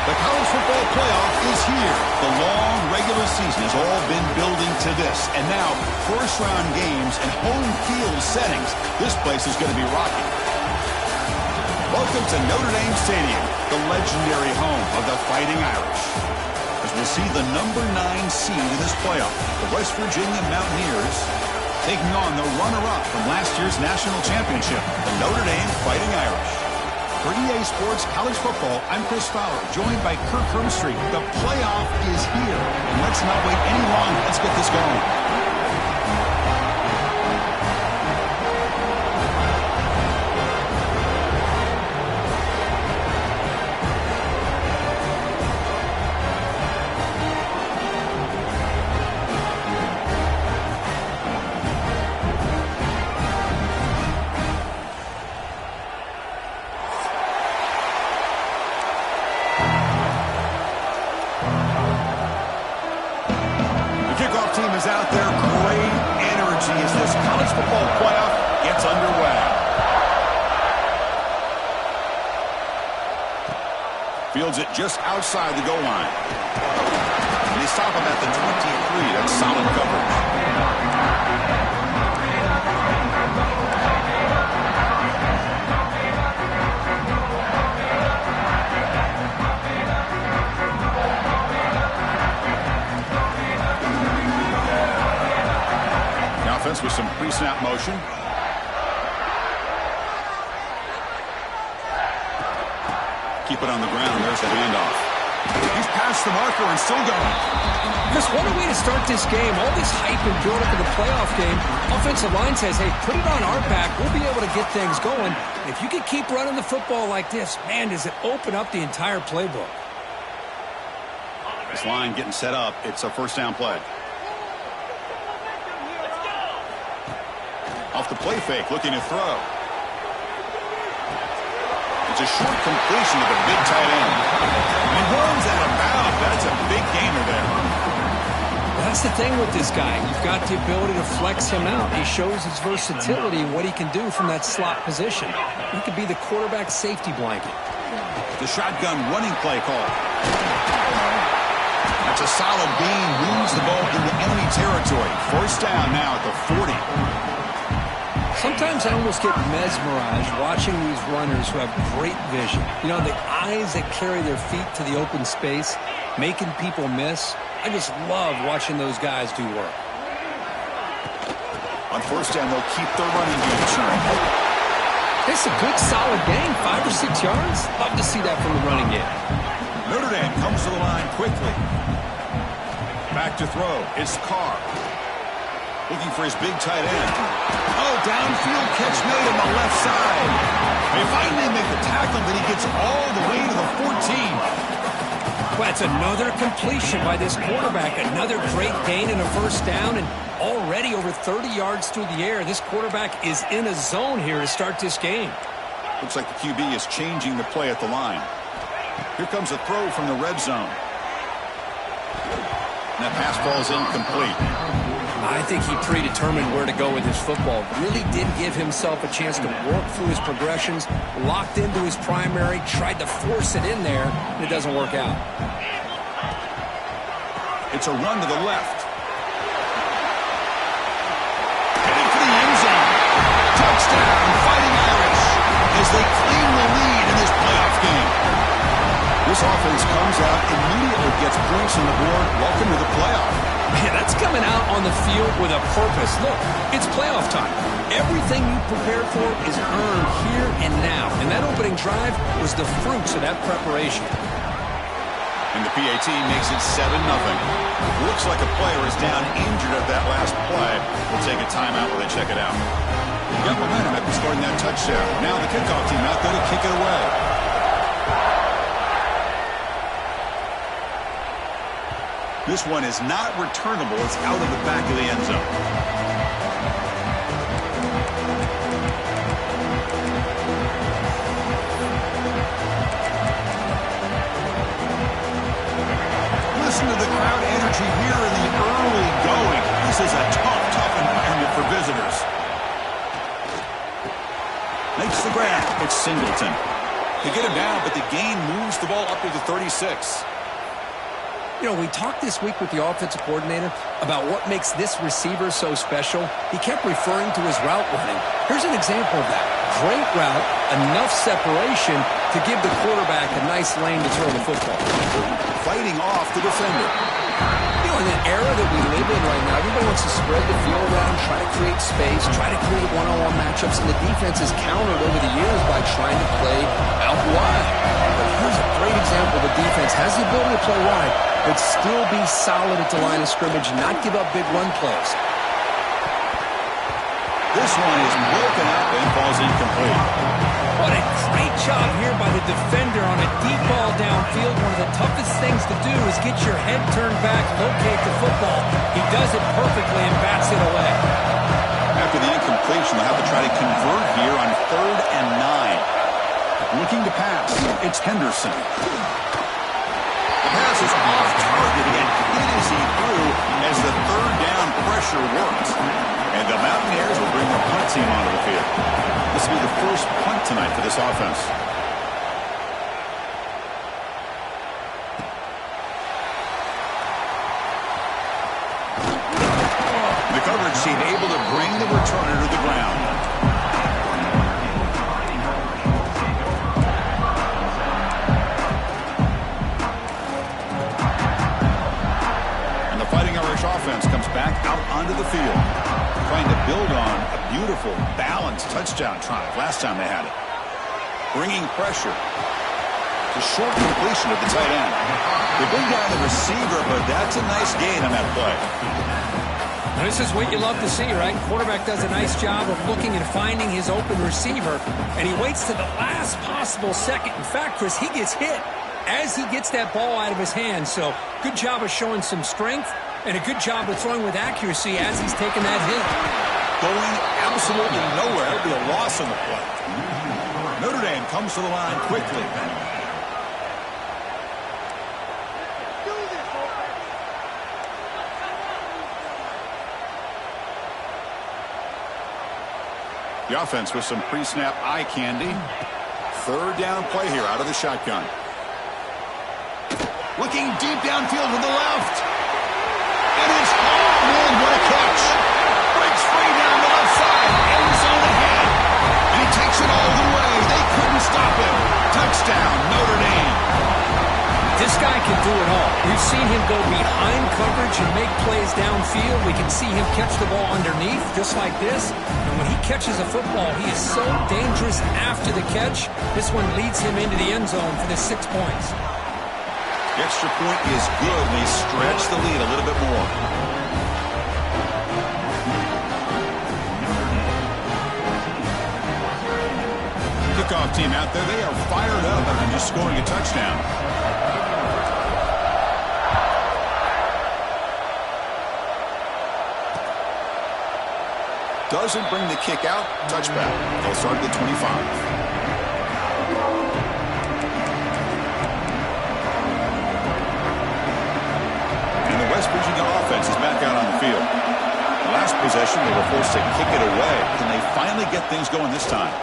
The college football playoff is here. The long regular season has all been building to this. And now, first-round games and home field settings. This place is going to be rocking. Welcome to Notre Dame Stadium, the legendary home of the Fighting Irish. As we'll see the number 9 seed in this playoff, the West Virginia Mountaineers, taking on the runner-up from last year's national championship, the Notre Dame Fighting Irish. For EA Sports College Football, I'm Chris Fowler, joined by Kirk Hermstreet. The playoff is here. And let's not wait any longer. Let's get this going. Team is out there. Great energy as this college football playoff gets underway. Fields it just outside the goal line. And they stop him at the 23. That's solid coverage. With some pre-snap motion. Keep it on the ground. There's the handoff. He's past the marker and still going. Chris, what a way to start this game. All this hype and build up in the playoff game. Offensive line says, hey, put it on our back. We'll be able to get things going. If you can keep running the football like this, man, does it open up the entire playbook. This line getting set up. It's a first down play. Off the play fake, looking to throw. It's a short completion of the big tight end. And runs out of bounds. That's a big gainer there. Well, that's the thing with this guy. You've got the ability to flex him out. He shows his versatility and what he can do from that slot position. He could be the quarterback safety blanket. The shotgun running play call. That's a solid gain. Moves the ball into enemy territory. First down now at the 40. Sometimes I almost get mesmerized watching these runners who have great vision. You know, the eyes that carry their feet to the open space, making people miss. I just love watching those guys do work. On first down, they'll keep their running game churning. It's a good, solid gain, 5 or 6 yards. Love to see that from the running game. Notre Dame comes to the line quickly. Back to throw. It's Carr. Looking for his big tight end. Oh, downfield catch made on the left side. They finally make the tackle, but he gets all the way to the 14. Well, that's another completion by this quarterback. Another great gain and a first down, and already over 30 yards through the air. This quarterback is in a zone here to start this game. Looks like the QB is changing the play at the line. Here comes a throw from the red zone. And that pass falls incomplete. I think he predetermined where to go with his football. Really did give himself a chance to work through his progressions, locked into his primary, tried to force it in there, and it doesn't work out. It's a run to the left. Headed for the end zone. Touchdown, Fighting Irish, as they claim the lead in this playoff game. This offense comes out, immediately gets points on the board. Welcome to the playoff. Man, that's coming out on the field with a purpose. Look, it's playoff time. Everything you prepared for is earned here and now. And that opening drive was the fruits of that preparation. And the PAT makes it 7-0. Looks like a player is down injured at that last play. We'll take a timeout while they check it out. Got momentum after scoring that touchdown. Now the kickoff team out there to kick it away. This one is not returnable. It's out of the back of the end zone. Listen to the crowd energy here in the early going. This is a tough environment for visitors. Makes the grab. It's Singleton. They get him down, but the gain moves the ball up to the 36. You know, we talked this week with the offensive coordinator about what makes this receiver so special. He kept referring to his route running. Here's an example of that. Great route, enough separation to give the quarterback a nice lane to throw the football. Fighting off the defender. You know, in an era that we live in right now, everybody wants to spread the field around, try to create space, try to create one-on-one matchups, and the defense has countered over the years by trying to play out wide. But here's a great example of a defense has the ability to play wide, but still be solid at the line of scrimmage, not give up big run plays. This one is broken up and falls incomplete. What a great job here by the defender on a deep ball downfield. One of the toughest things to do is get your head turned back, locate the football. He does it perfectly and bats it away. After the incompletion, they'll have to try to convert here on 3rd and 9. Looking to pass, it's Henderson. The pass is off target and hit as he threw as the 3rd down pressure worked. And the Mountaineers will bring the punt team onto the field. This will be the first punt tonight for this offense. The coverage team able to bring the returner to the ground. And the Fighting Irish offense comes back out onto the field, trying to build on a beautiful, balanced touchdown drive last time they had it. Bringing pressure. The short completion of the tight end. They bring down the receiver, but that's a nice gain on that play. Now, this is what you love to see, right? Quarterback does a nice job of looking and finding his open receiver, and he waits to the last possible second. In fact, Chris, he gets hit as he gets that ball out of his hands. So good job of showing some strength and a good job of throwing with accuracy as he's taking that hit. Going absolutely nowhere. It'll be a loss on the play. Notre Dame comes to the line quickly. The offense with some pre-snap eye candy. 3rd down play here out of the shotgun. Looking deep downfield to the left. And it's, oh man, what a catch. Breaks free down the left side. End zone ahead. And he takes it all the way. They couldn't stop him. Touchdown, Notre Dame. This guy can do it all. We've seen him go behind coverage and make plays downfield. We can see him catch the ball underneath, just like this. And when he catches a football, he is so dangerous after the catch. This one leads him into the end zone for the 6 points. The extra point is good. They stretch the lead a little bit more. Kickoff team out there. They are fired up after just scoring a touchdown. Doesn't bring the kick out. Touchback. They'll start at the 25. And the West Virginia offense is back out on the field. The last possession, they were forced to kick it away. Can they finally get things going this time?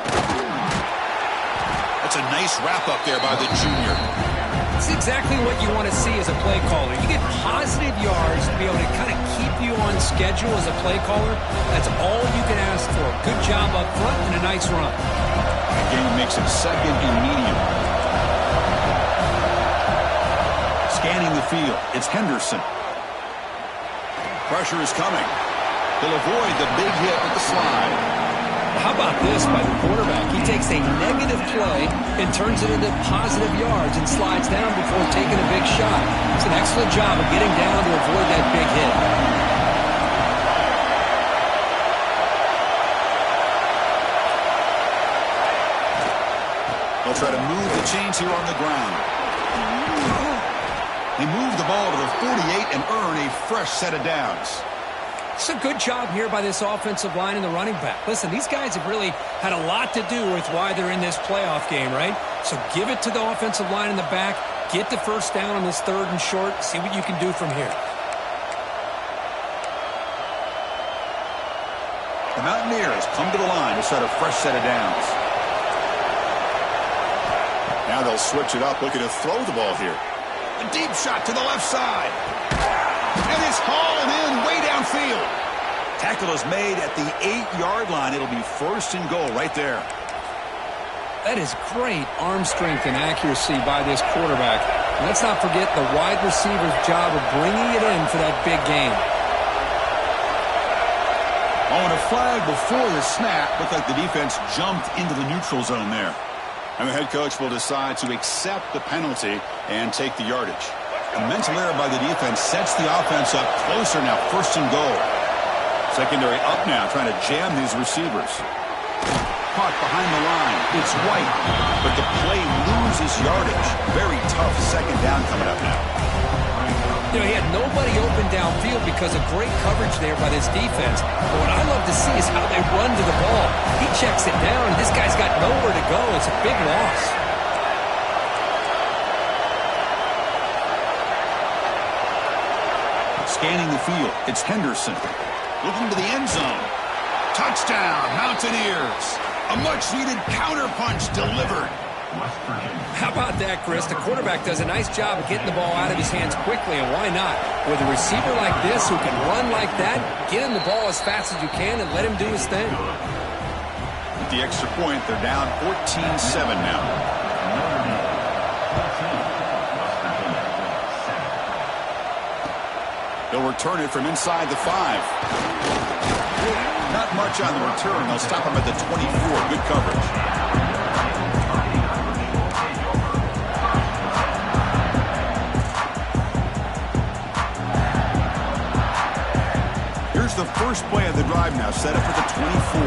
That's a nice wrap-up there by the junior. It's exactly what you want to see as a play caller. You get positive yards to be able to kind of keep you on schedule as a play caller. That's all you can ask for. Good job up front and a nice run. Again, makes it 2nd and medium. Scanning the field. It's Henderson. Pressure is coming. He'll avoid the big hit with the slide. How about this by the quarterback? He takes a negative play and turns it into positive yards and slides down before taking a big shot. It's an excellent job of getting down to avoid that big hit. They'll try to move the chains here on the ground. They move the ball to the 48 and earn a fresh set of downs. It's a good job here by this offensive line and the running back. Listen, these guys have really had a lot to do with why they're in this playoff game, right? So give it to the offensive line in the back. Get the first down on this 3rd and short. See what you can do from here. The Mountaineers come to the line to set a fresh set of downs. Now they'll switch it up, looking to throw the ball here. A deep shot to the left side. And it's hauled in way downfield. Tackle is made at the 8-yard line. It'll be first and goal right there. That is great arm strength and accuracy by this quarterback. And let's not forget the wide receiver's job of bringing it in for that big game. On a flag before the snap, looked like the defense jumped into the neutral zone there. And the head coach will decide to accept the penalty and take the yardage. A mental error by the defense sets the offense up closer now, first and goal. Secondary up now, trying to jam these receivers. Caught behind the line. It's White, but the play loses yardage. Very tough second down coming up now. You know, he had nobody open downfield because of great coverage there by this defense. But what I love to see is how they run to the ball. He checks it down. This guy's got nowhere to go. It's a big loss. Scanning the field, it's Henderson. Looking to the end zone. Touchdown, Mountaineers. A much-needed counterpunch delivered. How about that, Chris? The quarterback does a nice job of getting the ball out of his hands quickly, and why not? With a receiver like this who can run like that, get him the ball as fast as you can and let him do his thing. With the extra point, they're down 14-7 now. They'll return it from inside the 5. Not much on the return. They'll stop him at the 24. Good coverage. Here's the first play of the drive now, set up at the 24.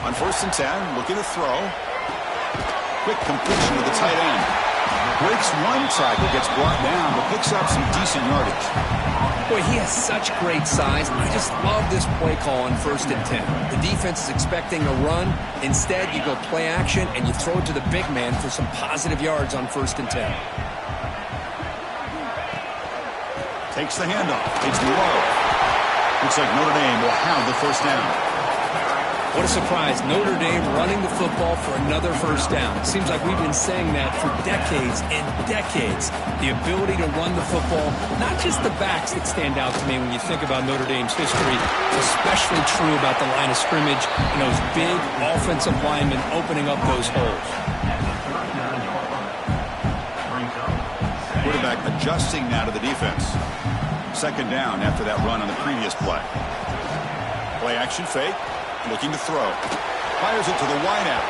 On 1st and 10, looking to throw. Quick completion to the tight end. Breaks one tackle, gets brought down, but picks up some decent yardage. Boy, he has such great size. I just love this play call on 1st and 10. The defense is expecting a run. Instead, you go play action, and you throw it to the big man for some positive yards on 1st and 10. Takes the handoff. It's low. Looks like Notre Dame will have the first down. What a surprise. Notre Dame running the football for another first down. It seems like we've been saying that for decades and decades. The ability to run the football, not just the backs that stand out to me when you think about Notre Dame's history, especially true about the line of scrimmage and those big offensive linemen opening up those holes. Quarterback adjusting now to the defense. Second down after that run on the previous play. Play action fake. Looking to throw. Fires it to the wideout.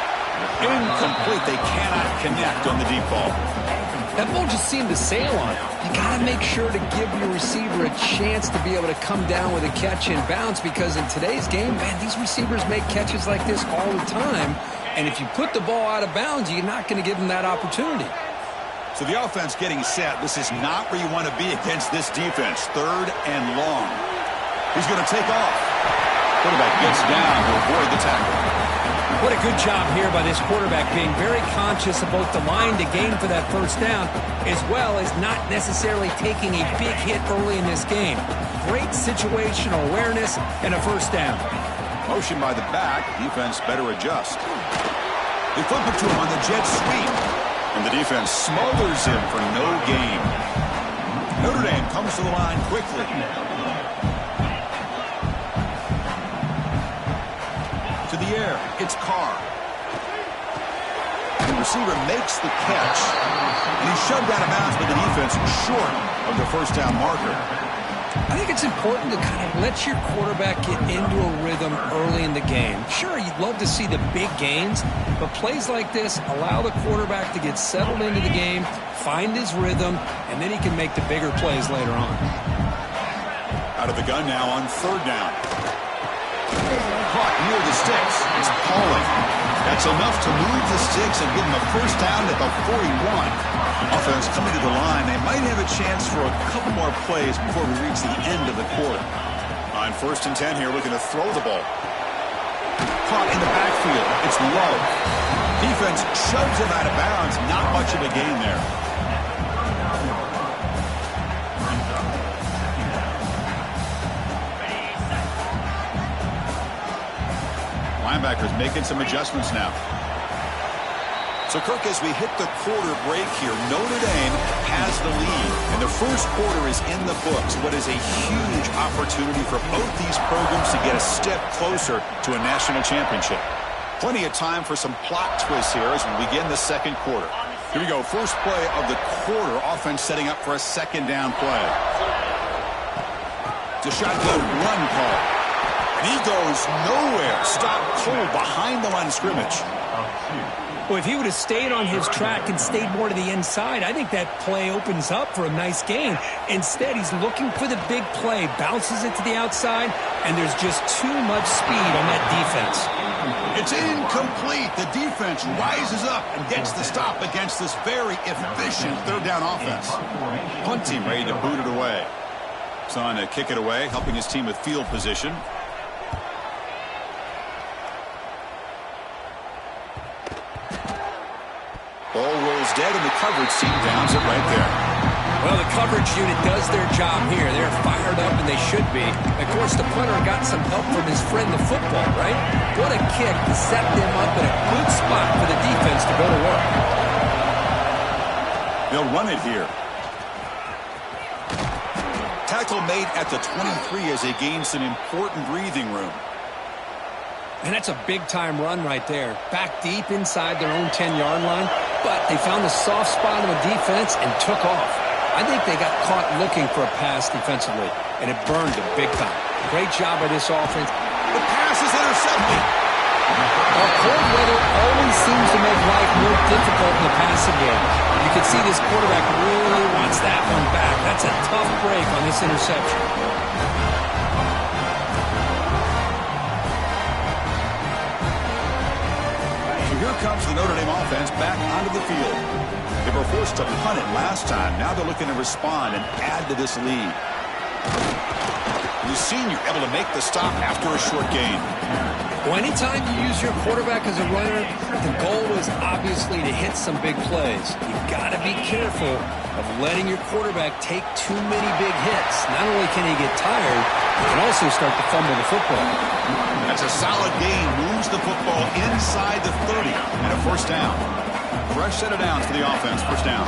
Incomplete. They cannot connect on the deep ball. That ball just seemed to sail on him. You got to make sure to give your receiver a chance to be able to come down with a catch and bounce, because in today's game, man, these receivers make catches like this all the time. And if you put the ball out of bounds, you're not going to give them that opportunity. So the offense getting set. This is not where you want to be against this defense. 3rd and long. He's going to take off. Quarterback gets down to avoid the tackle. What a good job here by this quarterback, being very conscious of both the line to gain for that first down, as well as not necessarily taking a big hit early in this game. Great situational awareness and a first down. Motion by the back. Defense better adjust. They flip it to him on the jet sweep. And the defense smothers him for no gain. Notre Dame comes to the line quickly. To the air, it's Carr. The receiver makes the catch, and he's shoved out of bounds by the defense short of the first down marker. I think it's important to kind of let your quarterback get into a rhythm early in the game. Sure, you'd love to see the big gains, but plays like this allow the quarterback to get settled into the game, find his rhythm, and then he can make the bigger plays later on. Out of the gun now on 3rd down. Caught near the sticks. It's Pauling. That's enough to move the sticks and give him a first down at the 41. Offense coming to the line. They might have a chance for a couple more plays before we reach the end of the quarter. On 1st and 10 here, looking to throw the ball. Caught in the backfield. It's low. Defense shoves him out of bounds. Not much of a gain there. Linebackers making some adjustments now. So, Kirk, as we hit the quarter break here, Notre Dame has the lead. And the first quarter is in the books. What is a huge opportunity for both these programs to get a step closer to a national championship. Plenty of time for some plot twists here as we begin the second quarter. Here we go. First play of the quarter. Offense setting up for a second down play. It's a shotgun run call. And he goes nowhere. Stopped cold behind the line of scrimmage. Well, if he would have stayed on his track and stayed more to the inside, I think that play opens up for a nice gain. Instead, he's looking for the big play, bounces it to the outside, and there's just too much speed on that defense. It's incomplete. The defense rises up and gets the stop against this very efficient third down offense. Punt team ready to boot it away. He's on to kick it away, helping his team with field position. Ball rolls dead, and the coverage team downs it right there. Well, the coverage unit does their job here. They're fired up, and they should be. Of course, the punter got some help from his friend, the football, right? What a kick to set them up in a good spot for the defense to go to work. They'll run it here. Tackle made at the 23 as they gain some important breathing room. And that's a big-time run right there. Back deep inside their own 10-yard line, but they found the soft spot on the defense and took off. I think they got caught looking for a pass defensively, and it burned them big time. Great job by this offense. The pass is intercepted. Cold weather always seems to make life more difficult in the passing game. You can see this quarterback really wants that one back. That's a tough break on this interception. Here comes the Notre Dame offense back onto the field. They were forced to punt it last time. Now they're looking to respond and add to this lead. The senior able to make the stop after a short gain. Well, anytime you use your quarterback as a runner, the goal is obviously to hit some big plays. You've got to be careful of letting your quarterback take too many big hits. Not only can he get tired, he can also start to fumble the football. That's a solid gain. Moves the football inside the 30 and a first down. Fresh set of downs for the offense. First down.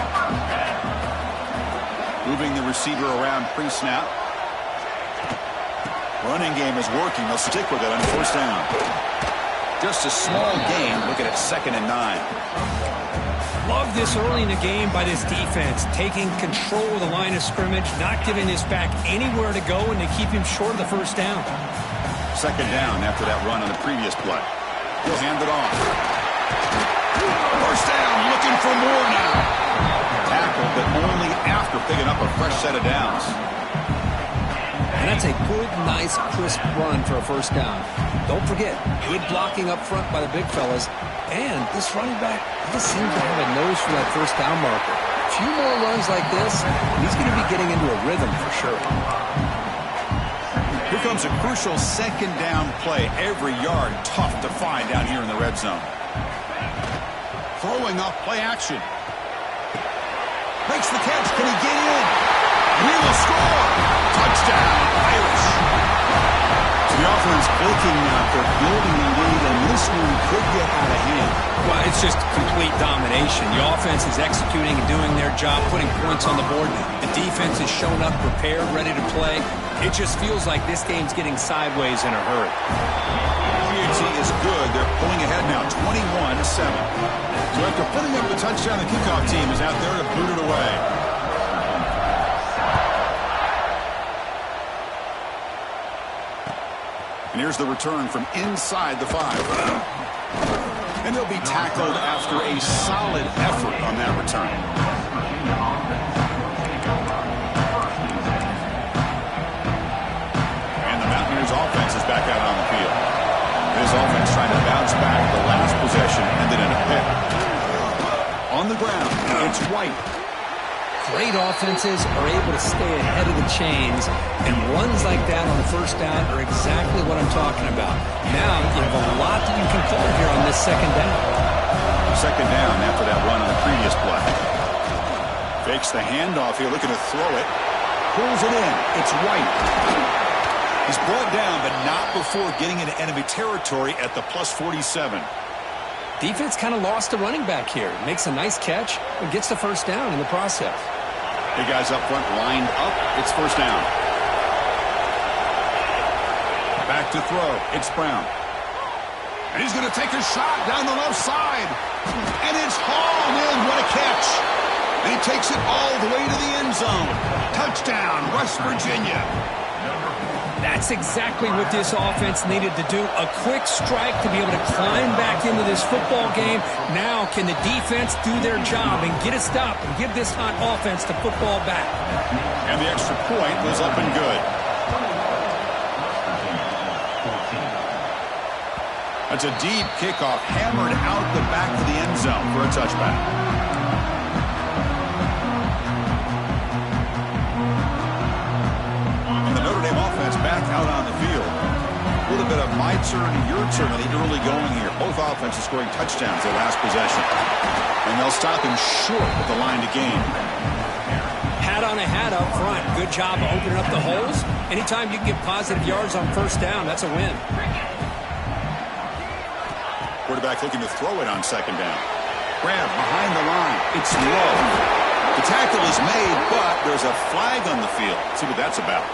Moving the receiver around pre-snap. Running game is working. They'll stick with it on first down. Just a small gain. Looking at 2nd and 9. Love this early in the game by this defense. Taking control of the line of scrimmage, not giving this back anywhere to go, and to keep him short of the first down. 2nd down after that run on the previous play. He'll hand it off. First down, looking for more now. Tackle, but only after picking up a fresh set of downs. And that's a good, nice, crisp run for a first down. Don't forget, good blocking up front by the big fellas. And this running back just seems to have a nose for that first down marker. A few more runs like this, he's going to be getting into a rhythm for sure. Here comes a crucial 2nd down play. Every yard tough to find down here in the red zone. Throwing off play action. Makes the catch. Can he get in? He will score. Touchdown, Irish. So the offense clicking now for building a lead, and this one could get out of hand. Well, it's just complete domination. The offense is executing and doing their job, putting points on the board. The defense is showing up prepared, ready to play. It just feels like this game's getting sideways in a hurry. PAT is good. They're pulling ahead now, 21-7. So after putting up the touchdown, the kickoff team is out there to boot it away. And here's the return from inside the 5. And they'll be tackled after a solid effort on that return. And the Mountaineers offense is back out on the field. This offense trying to bounce back. The last possession ended in a pick. On the ground, it's White. Great offenses are able to stay ahead of the chains, and runs like that on the first down are exactly what I'm talking about. Now you have a lot that you can call here on this 2nd down. 2nd down after that run on the previous play. Fakes the handoff here, looking to throw it. Pulls it in. It's White. He's brought down, but not before getting into enemy territory at the +47. Defense kind of lost the running back here. Makes a nice catch and gets the first down in the process. The guys up front lined up. It's first down. Back to throw. It's Brown. And he's going to take a shot down the left side. And it's hauled in. What a catch. And he takes it all the way to the end zone. Touchdown, West Virginia. That's exactly what this offense needed to do. A quick strike to be able to climb back into this football game. Now can the defense do their job and get a stop and give this hot offense the football back? And the extra point was up and good. That's a deep kickoff hammered out the back of the end zone for a touchback. Back out on the field. A little bit of my turn, your turn in the early going here. Both offenses scoring touchdowns their last possession. And they'll stop him short at the line to gain. Hat on a hat up front. Good job of opening up the holes. Anytime you can get positive yards on first down, that's a win. Quarterback looking to throw it on second down. Grab behind the line. It's low. The tackle is made, but there's a flag on the field. Let's see what that's about.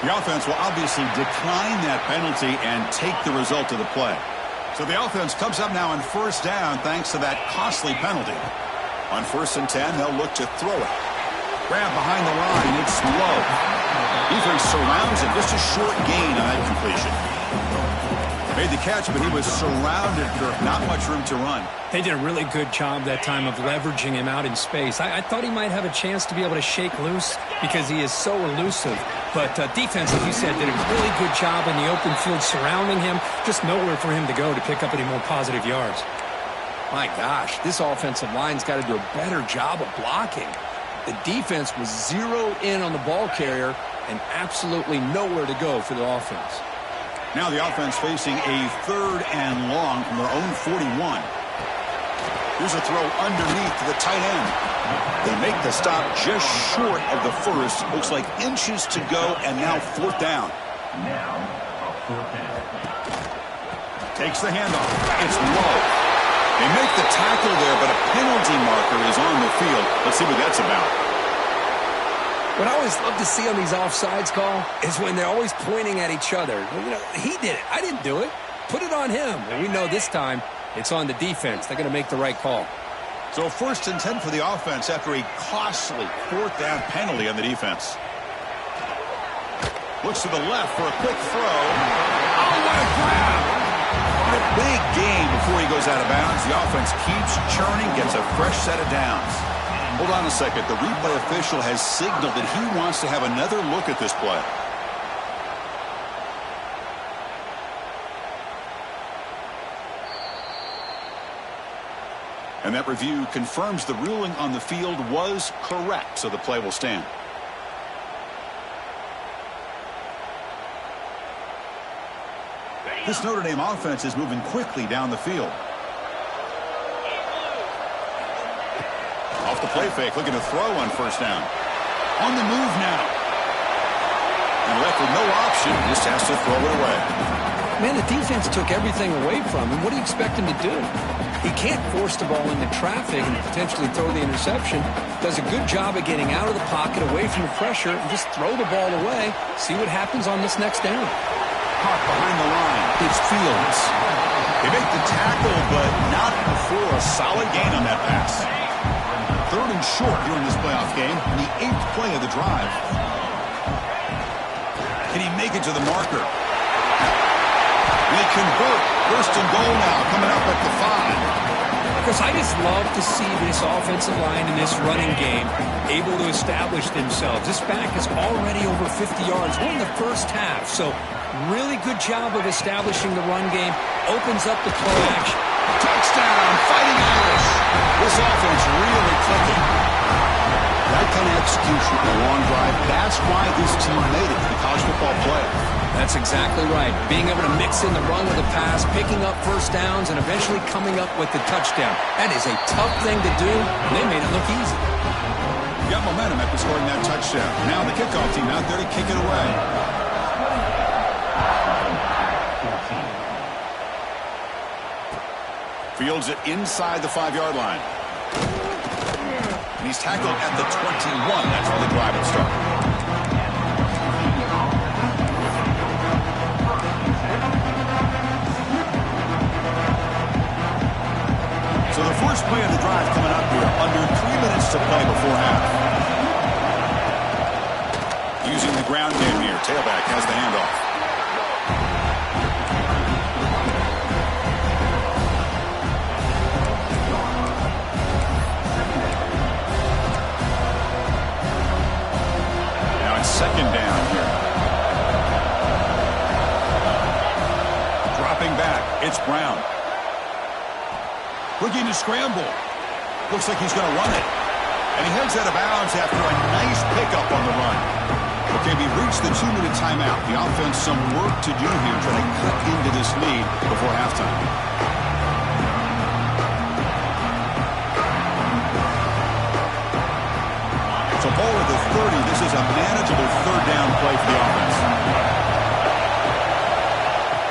The offense will obviously decline that penalty and take the result of the play. So the offense comes up now on first down thanks to that costly penalty. On 1st and 10, they'll look to throw it. Grab behind the line. It's low. Defense surrounds him. Just a short gain on that completion. Made the catch, but he was surrounded. Not much room to run. They did a really good job that time of leveraging him out in space. I thought he might have a chance to be able to shake loose because he is so elusive. But defense, as you said, did a really good job in the open field surrounding him. Just nowhere for him to go to pick up any more positive yards. My gosh, this offensive line's got to do a better job of blocking. The defense was zeroed in on the ball carrier and absolutely nowhere to go for the offense. Now the offense facing a 3rd and long from their own 41. Here's a throw underneath to the tight end. They make the stop just short of the first. Looks like inches to go, and now 4th down. Takes the handoff. It's low. They make the tackle there, but a penalty marker is on the field. Let's see what that's about. What I always love to see on these offsides call is when they're always pointing at each other. You know, he did it. I didn't do it. Put it on him. And we know this time it's on the defense. They're going to make the right call. So 1st and 10 for the offense after a costly 4th down penalty on the defense. Looks to the left for a quick throw. Oh, what a grab! A big gain before he goes out of bounds. The offense keeps churning, gets a fresh set of downs. Hold on a second. The replay official has signaled that he wants to have another look at this play. And that review confirms the ruling on the field was correct, so the play will stand. This Notre Dame offense is moving quickly down the field. Off the play fake, looking to throw on first down. On the move now. And left with no option, just has to throw it away. Man, the defense took everything away from him. What do you expect him to do? He can't force the ball into traffic and potentially throw the interception. Does a good job of getting out of the pocket, away from the pressure, and just throw the ball away. See what happens on this next down. Caught behind the line. It's Fields. They make the tackle, but not before a solid gain on that pass. 3rd and short here in this playoff game, the 8th play of the drive. Can he make it to the marker? They convert. 1st and goal now, coming up at the 5. Because I just love to see this offensive line in this running game able to establish themselves. This back is already over 50 yards. We're in the first half, so really good job of establishing the run game. Opens up the play action. Touchdown, Fighting Irish. This offense really clicking. That kind of execution in a long drive, that's why this team made it to the college football playoff. That's exactly right. Being able to mix in the run with the pass, picking up first downs, and eventually coming up with the touchdown. That is a tough thing to do, and they made it look easy. Got momentum after scoring that touchdown. Now the kickoff team out there to kick it away. Fields it inside the 5-yard line. And he's tackled at the 21. That's where the drive will start. So the first play of the drive coming up here. Under 3 minutes to play before half. Using the ground game here. Tailback has the handoff. Now it's second down here. Dropping back. It's Brown. Looking to scramble. Looks like he's going to run it. And he heads out of bounds after a nice pickup on the run. Okay, we've reached the 2-minute timeout. The offense some work to do here trying to cut into this lead before halftime. So ball at the 30. This is a manageable third down play for the offense.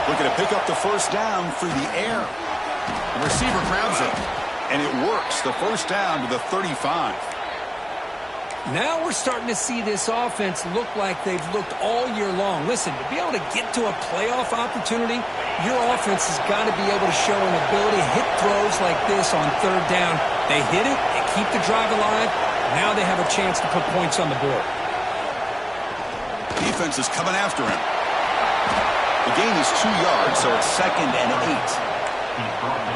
Looking to pick up the first down through the air. The receiver grabs it, and it works. The first down to the 35. Now we're starting to see this offense look like they've looked all year long. Listen, to be able to get to a playoff opportunity, your offense has got to be able to show an ability to hit throws like this on third down. They hit it, they keep the drive alive. Now they have a chance to put points on the board. Defense is coming after him. The gain is 2 yards, so it's 2nd and 8.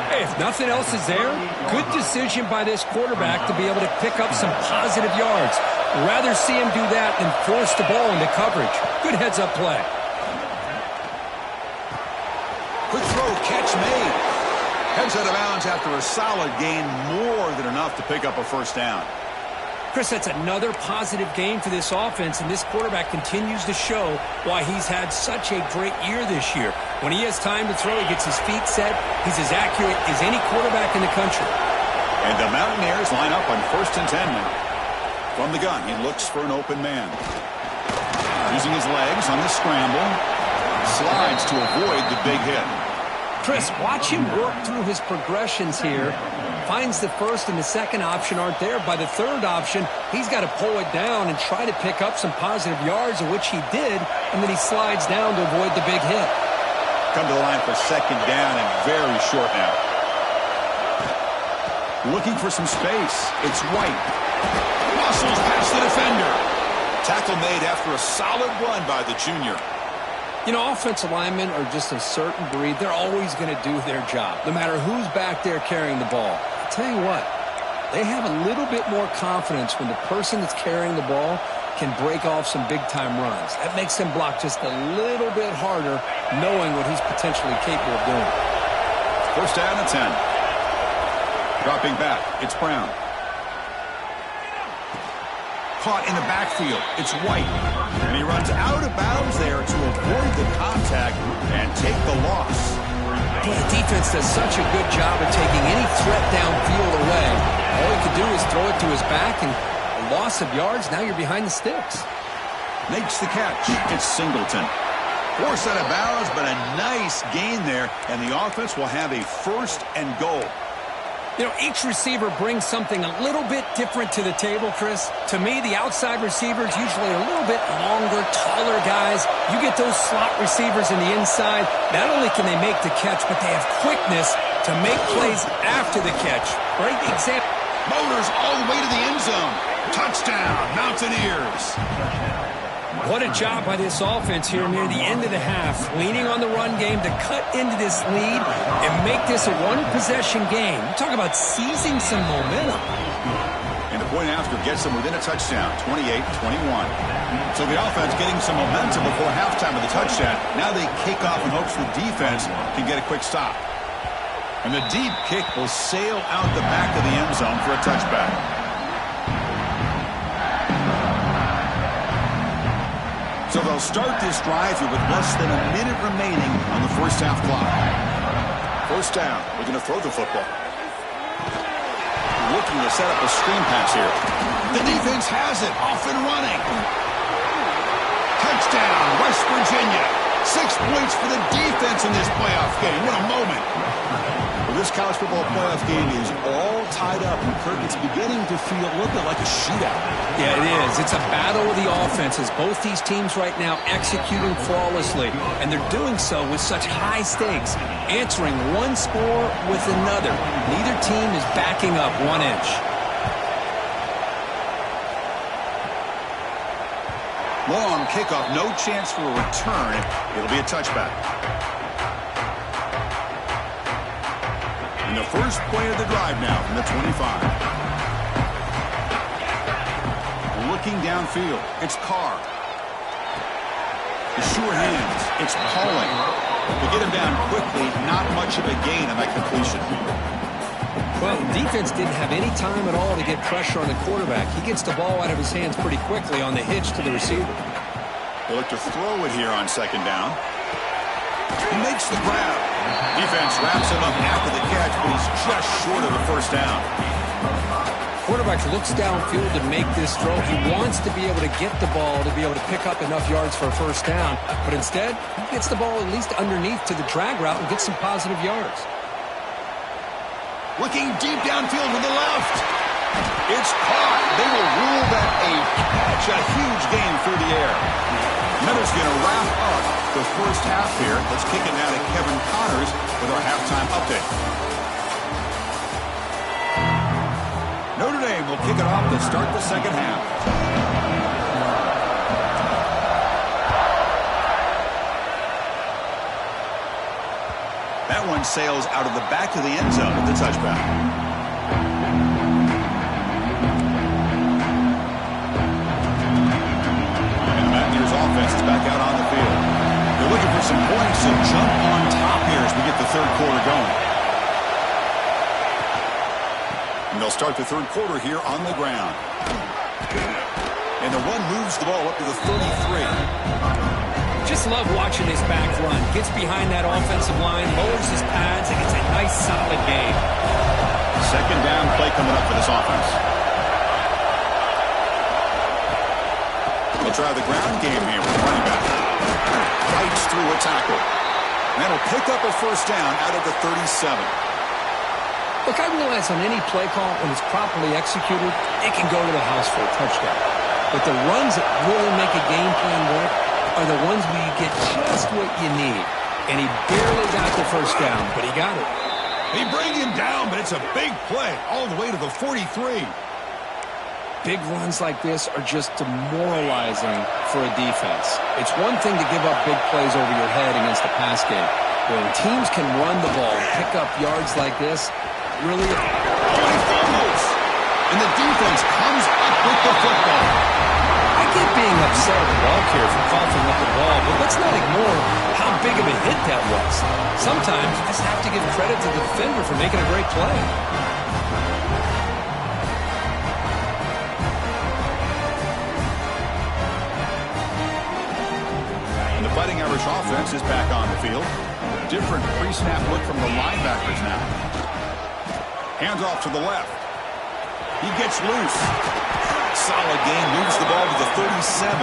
Hey, if nothing else is there, good decision by this quarterback to be able to pick up some positive yards. Rather see him do that than force the ball into coverage. Good heads-up play. Quick throw, catch made. Heads out of bounds after a solid gain, more than enough to pick up a first down. Chris, that's another positive game for this offense, and this quarterback continues to show why he's had such a great year this year. When he has time to throw, he gets his feet set. He's as accurate as any quarterback in the country. And the Mountaineers line up on 1st and 10 now. From the gun, he looks for an open man. Using his legs on the scramble. Slides to avoid the big hit. Chris, watch him work through his progressions here. Finds the first and the second option aren't there. By the third option, he's got to pull it down and try to pick up some positive yards, of which he did, and then he slides down to avoid the big hit. Come to the line for second down and very short now. Looking for some space. It's White. Muscles past the defender. Tackle made after a solid run by the junior. You know, offensive linemen are just a certain breed. They're always going to do their job, no matter who's back there carrying the ball. I'll tell you what, they have a little bit more confidence when the person that's carrying the ball can break off some big-time runs. That makes them block just a little bit harder, knowing what he's potentially capable of doing. First down and 10. Dropping back, it's Brown. Caught in the backfield, it's White. And he runs out of bounds there to avoid the contact and take the loss. Boy, the defense does such a good job of taking any threat downfield away. All he could do is throw it to his back, and a loss of yards, now you're behind the sticks. Makes the catch. It's Singleton. Forced out of bounds, but a nice gain there, and the offense will have a 1st and goal. You know, each receiver brings something a little bit different to the table, Chris. To me, the outside receivers usually are a little bit longer, taller guys. You get those slot receivers in the inside, not only can they make the catch, but they have quickness to make plays after the catch. Great example. Motors all the way to the end zone. Touchdown, Mountaineers. What a job by this offense here near the end of the half, leaning on the run game to cut into this lead and make this a one-possession game. You talk about seizing some momentum. And the point after gets them within a touchdown, 28-21. So the offense getting some momentum before halftime of the touchdown. Now they kick off in hopes the defense can get a quick stop. And the deep kick will sail out the back of the end zone for a touchback. So they'll start this drive here with less than a minute remaining on the first half clock. First down. We're going to throw the football. Looking to set up a screen pass here. The defense has it. Off and running. Touchdown, West Virginia. 6 points for the defense in this playoff game. What a moment. Well, This college football playoff game is all tied up, and Kirk, it's beginning to feel a little bit like a shootout. Yeah, it is. It's a battle of the offenses. Both these teams right now executing flawlessly, and they're doing so with such high stakes, answering one score with another. Neither team is backing up 1 inch. Long kickoff, no chance for a return. It'll be a touchback. And the first play of the drive now from the 25. Looking downfield, it's Carr. The sure hands, it's Pauling. To get him down quickly, not much of a gain on that completion. Well, the defense didn't have any time at all to get pressure on the quarterback. He gets the ball out of his hands pretty quickly on the hitch to the receiver. They look to throw it here on second down. He makes the grab. Defense wraps him up after the catch, but he's just short of the first down. Quarterback looks downfield to make this throw. He wants to be able to get the ball to be able to pick up enough yards for a first down, but instead, he gets the ball at least underneath to the drag route and gets some positive yards. Looking deep downfield to the left. It's caught. They will rule that a catch, a huge gain through the air. Miller's going to wrap up the first half here. Let's kick it now to Kevin Connors with our halftime update. Notre Dame will kick it off to start the second half. That one sails out of the back of the end zone at the touchback. And the Mountaineers offense is back out on the field. They're looking for some points, so jump on top here as we get the third quarter going. And they'll start the third quarter here on the ground. And the one moves the ball up to the 33. Just love watching this back run. Gets behind that offensive line, lowers his pads, and gets a nice solid gain. Second down play coming up for this offense. They'll try the ground game here with the running back. Fights through a tackle. And that'll pick up a first down out of the 37. Look, I realize on any play call, when it's properly executed, it can go to the house for a touchdown. But the runs that really make a game plan work are the ones where you get just what you need. And he barely got the first down, but he got it. They bring him down, but it's a big play all the way to the 43. Big runs like this are just demoralizing for a defense. It's one thing to give up big plays over your head against the pass game. When teams can run the ball, pick up yards like this, really... Oh, he fumbles! And the defense comes up with the football. I get being upset at the ball carrier for coughing up the ball, but let's not ignore how big of a hit that was. Sometimes you just have to give credit to the defender for making a great play. And the Fighting Irish offense is back on the field. Different pre-snap look from the linebackers now. Hands off to the left. He gets loose. Solid gain, moves the ball to the 37.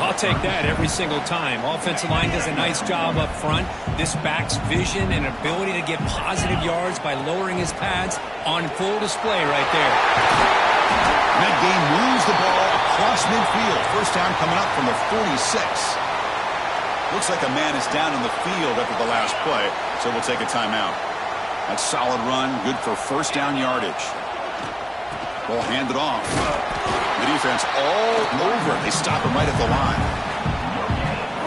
I'll take that every single time. Offensive line does a nice job up front. This back's vision and ability to get positive yards by lowering his pads on full display right there. That game moves the ball across midfield. First down coming up from the 46. Looks like a man is down in the field after the last play, so we'll take a timeout. That solid run, good for first down yardage. Ball handed off. The defense all over. They stop him right at the line.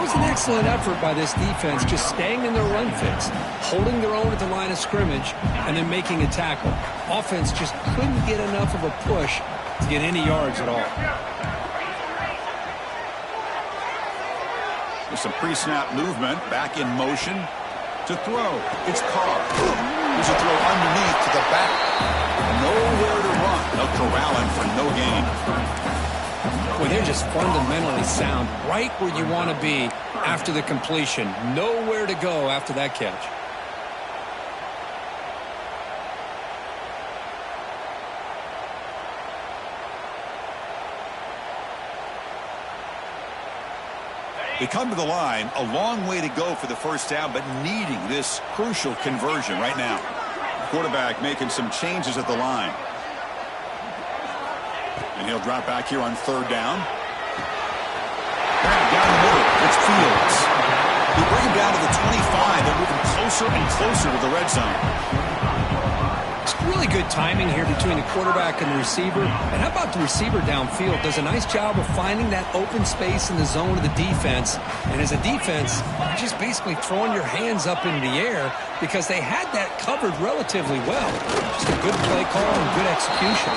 It was an excellent effort by this defense, just staying in their run fits, holding their own at the line of scrimmage, and then making a tackle. Offense just couldn't get enough of a push to get any yards at all. There's some pre-snap movement, back in motion to throw. It's Carr. There's a throw underneath to the back. Nowhere to run. They'll corral him for no gain. Well, they're just fundamentally sound, right where you want to be after the completion. Nowhere to go after that catch. They come to the line, a long way to go for the first down, but needing this crucial conversion right now. Quarterback making some changes at the line. And he'll drop back here on third down. Down the middle, it's Fields. They bring him down to the 25. They're moving closer and closer to the red zone. It's really good timing here between the quarterback and the receiver. And how about the receiver downfield? Does a nice job of finding that open space in the zone of the defense. And as a defense, you're just basically throwing your hands up in the air because they had that covered relatively well. Just a good play call and good execution.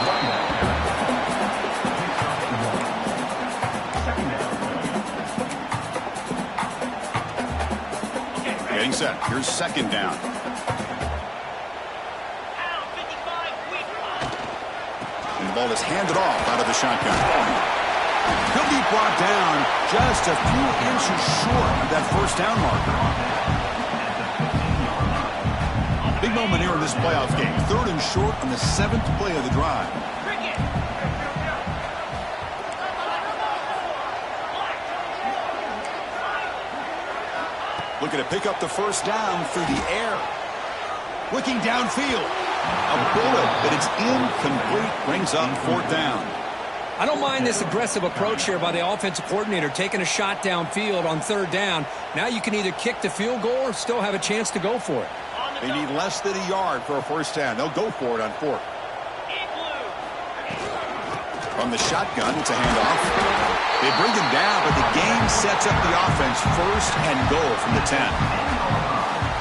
Getting set. Here's second down. And the ball is handed off out of the shotgun. He'll be brought down just a few inches short of that first down marker. Big moment here in this playoff game. Third and short on the 7th play of the drive. Looking to pick up the first down through the air. Looking downfield. A bullet, but it's incomplete. Brings up fourth down. I don't mind this aggressive approach here by the offensive coordinator, taking a shot downfield on third down. Now you can either kick the field goal or still have a chance to go for it. They need less than a yard for a first down. They'll go for it on fourth. From the shotgun, it's a handoff. They bring him down, but the game sets up the offense first and goal from the 10.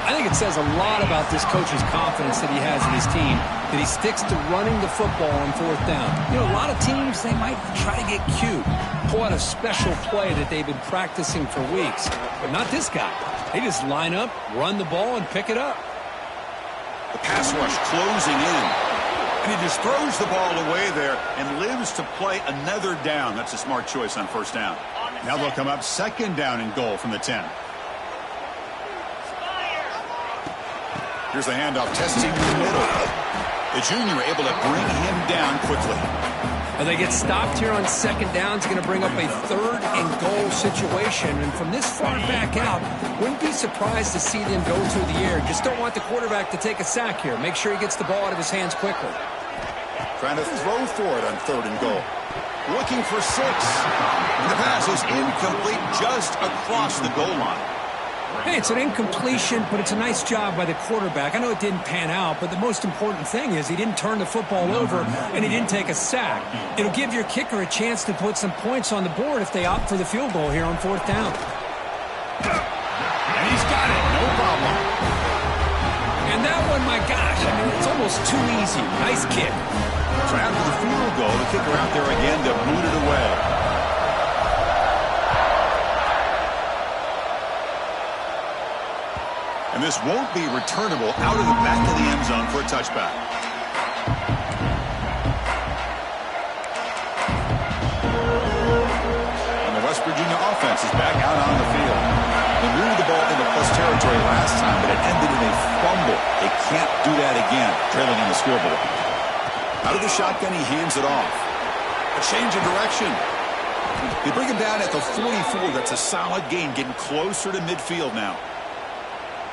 I think it says a lot about this coach's confidence that he has in his team, that he sticks to running the football on fourth down. You know, a lot of teams, they might try to get cute, pull out a special play that they've been practicing for weeks, but not this guy. They just line up, run the ball, and pick it up. The pass rush closing in. And he just throws the ball away there and lives to play another down. That's a smart choice on first down. Now they'll come up second down and goal from the 10. Here's the handoff, testing the middle. The junior able to bring him down quickly. And they get stopped here on second down. It's going to bring up a third and goal situation. And from this far back out, wouldn't be surprised to see them go through the air. Just don't want the quarterback to take a sack here. Make sure he gets the ball out of his hands quickly. Trying to throw for it on third and goal. Looking for 6. And the pass is incomplete just across the goal line. Hey, it's an incompletion, but it's a nice job by the quarterback. I know it didn't pan out, but the most important thing is he didn't turn the football over and he didn't take a sack. It'll give your kicker a chance to put some points on the board if they opt for the field goal here on fourth down. And he's got it, no problem. And that one, my gosh, I mean, it's almost too easy. Nice kick. So after the field goal, the kicker out there again to boot it away. And this won't be returnable out of the back of the end zone for a touchback. And the West Virginia offense is back out on the field. They moved the ball into plus territory last time, but it ended in a fumble. They can't do that again, trailing on the scoreboard. Out of the shotgun, he hands it off. A change of direction. They bring him down at the 44. That's a solid gain, getting closer to midfield now.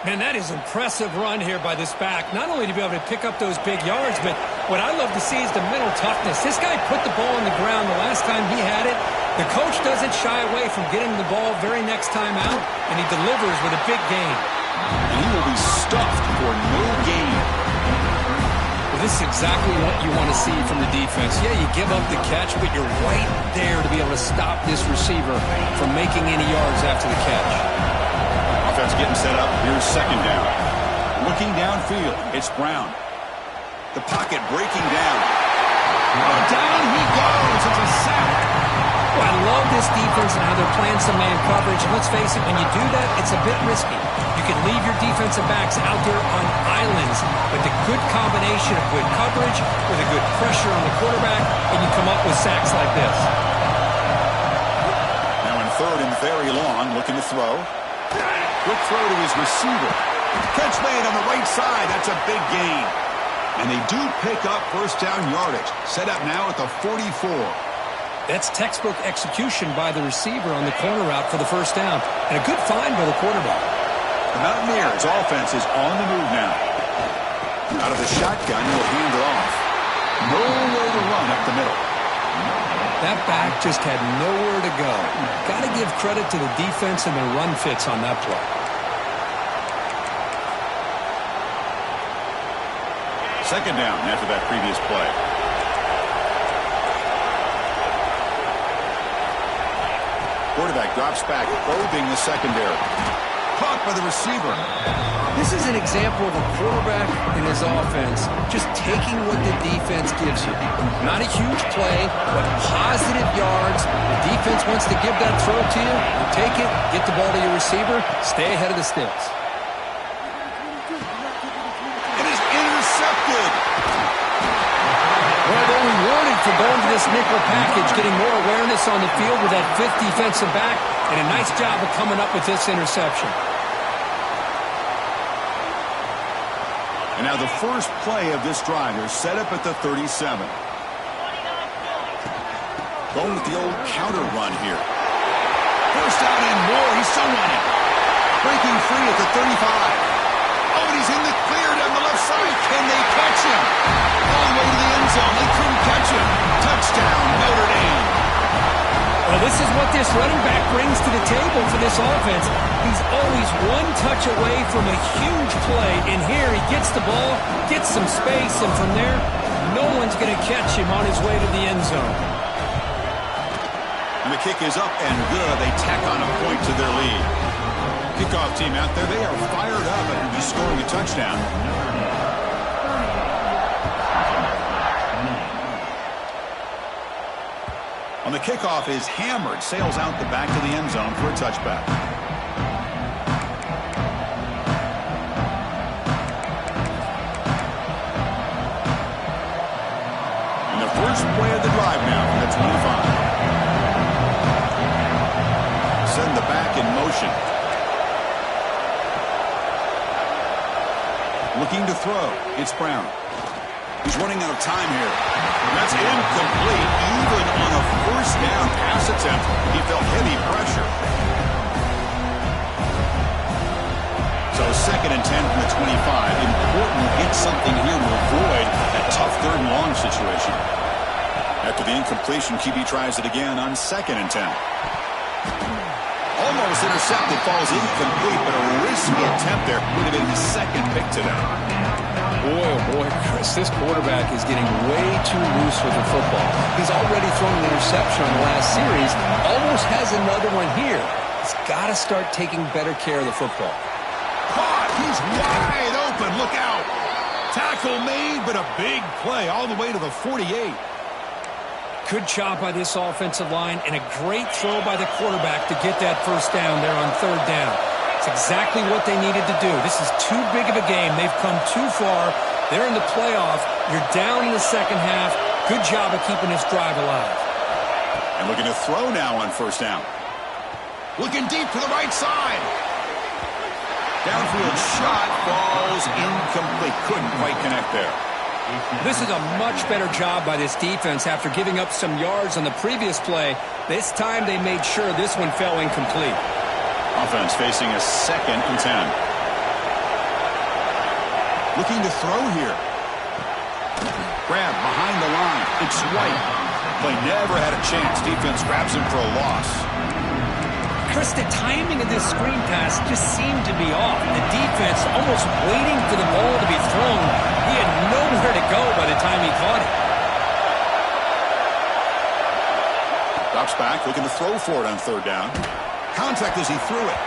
Man, that is an impressive run here by this back. Not only to be able to pick up those big yards, but what I love to see is the mental toughness. This guy put the ball on the ground the last time he had it. The coach doesn't shy away from getting the ball very next time out, and he delivers with a big gain. And he will be stuffed for no gain. Well, this is exactly what you want to see from the defense. Yeah, you give up the catch, but you're right there to be able to stop this receiver from making any yards after the catch. Offense getting set up. Here's second down. Looking downfield, it's Brown. The pocket breaking down. Down he goes. It's a sack. Well, I love this defense and how they're playing some man coverage. And let's face it, when you do that, it's a bit risky. You can leave your defensive backs out there on islands, but the good combination of good coverage with a good pressure on the quarterback, and you come up with sacks like this. Now in third and very long, looking to throw. Quick throw to his receiver. Catch made on the right side. That's a big gain. And they do pick up first down yardage. Set up now at the 44. That's textbook execution by the receiver on the corner route for the first down. And a good find by the quarterback. The Mountaineers' offense is on the move now. Out of the shotgun, he'll hand it off. Nowhere to run up the middle. That back just had nowhere to go. Got to give credit to the defense and their run fits on that play. Second down after that previous play. Quarterback drops back, probing the secondary. Caught by the receiver. This is an example of a quarterback in his offense just taking what the defense gives you. Not a huge play, but positive yards. The defense wants to give that throw to you. You take it, get the ball to your receiver, stay ahead of the sticks. It is intercepted. Well, they're rewarded for going to this nickel package, getting more awareness on the field with that fifth defensive back, and a nice job of coming up with this interception. And now the first play of this drive is set up at the 37. Going with the old counter run here. First down and more. He's still running. Breaking free at the 35. Oh, and he's in the clear down the left side. Can they catch him? All the way to the end zone. They couldn't catch him. Touchdown, Notre Dame. Well, this is what this running back brings to the table for this offense. He's always one touch away from a huge play. And here he gets the ball, gets some space, and from there, no one's going to catch him on his way to the end zone. And the kick is up and good. They tack on a point to their lead. Kickoff team out there, they are fired up after just scoring a touchdown. On the kickoff is hammered, sails out the back of the end zone for a touchback. And the first play of the drive now from the 25. Send the back in motion. Looking to throw. It's Brown. He's running out of time here. That's incomplete. Even on a first down pass attempt, he felt heavy pressure. So second and 10 from the 25. Important to get something here to avoid that tough third and long situation. After the incompletion, QB tries it again on second and 10. Almost intercepted, falls incomplete, but a risky attempt there would have been his second pick today. Boy, oh boy, Chris, this quarterback is getting way too loose with the football. He's already thrown an interception on the last series, almost has another one here. He's got to start taking better care of the football. Caught! He's wide open, look out! Tackle made, but a big play all the way to the 48. Good job by this offensive line, and a great throw by the quarterback to get that first down there on third down. It's exactly what they needed to do. This is too big of a game. They've come too far. They're in the playoff. You're down in the second half. Good job of keeping this drive alive. And looking to throw now on first down. Looking deep to the right side. Downfield shot falls incomplete. Couldn't quite connect there. This is a much better job by this defense after giving up some yards on the previous play. This time they made sure this one fell incomplete. Offense facing a second and 10. Looking to throw here. Grab behind the line. It's White. Play never had a chance. Defense grabs him for a loss. Chris, the timing of this screen pass just seemed to be off. The defense almost waiting for the ball to be thrown. He had nowhere to go by the time he caught it. Drops back, looking to throw for it on third down. Contact as he threw it.